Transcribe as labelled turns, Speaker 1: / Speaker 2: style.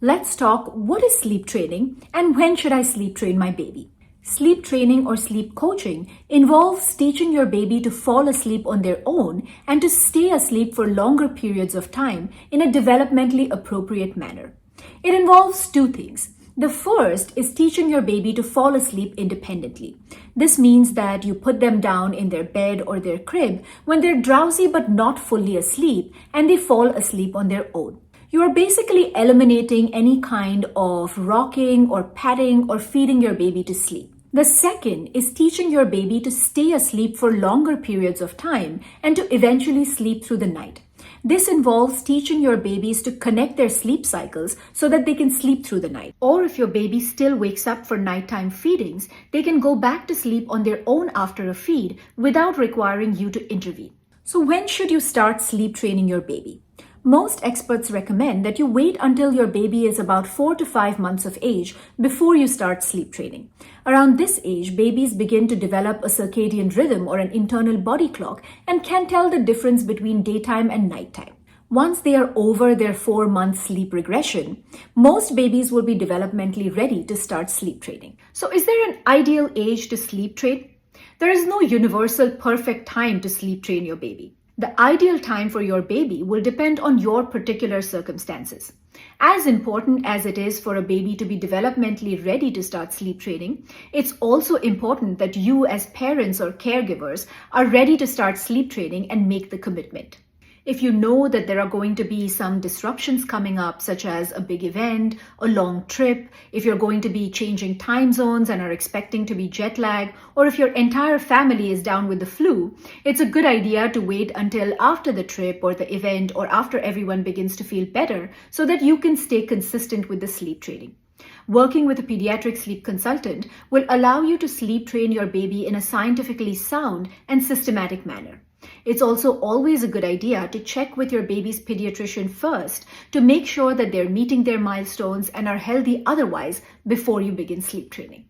Speaker 1: Let's talk what is sleep training and when should I sleep train my baby. Sleep training or sleep coaching involves teaching your baby to fall asleep on their own and to stay asleep for longer periods of time in a developmentally appropriate manner. It involves two things. The first is teaching your baby to fall asleep independently. This means that you put them down in their bed or their crib when they're drowsy but not fully asleep and they fall asleep on their own. You are basically eliminating any kind of rocking or patting or feeding your baby to sleep. The second is teaching your baby to stay asleep for longer periods of time and to eventually sleep through the night. This involves teaching your babies to connect their sleep cycles so that they can sleep through the night. Or if your baby still wakes up for nighttime feedings, they can go back to sleep on their own after a feed without requiring you to intervene. So when should you start sleep training your baby? Most experts recommend that you wait until your baby is about 4 to 5 months of age before you start sleep training. Around this age, babies begin to develop a circadian rhythm or an internal body clock and can tell the difference between daytime and nighttime. Once they are over their 4-month sleep regression, most babies will be developmentally ready to start sleep training. So is there an ideal age to sleep train? There is no universal perfect time to sleep train your baby. The ideal time for your baby will depend on your particular circumstances. As important as it is for a baby to be developmentally ready to start sleep training, it's also important that you as parents or caregivers are ready to start sleep training and make the commitment. If you know that there are going to be some disruptions coming up, such as a big event, a long trip, if you're going to be changing time zones and are expecting to be jet lag, or if your entire family is down with the flu, it's a good idea to wait until after the trip or the event or after everyone begins to feel better so that you can stay consistent with the sleep training. Working with a pediatric sleep consultant will allow you to sleep train your baby in a scientifically sound and systematic manner. It's also always a good idea to check with your baby's pediatrician first to make sure that they're meeting their milestones and are healthy otherwise before you begin sleep training.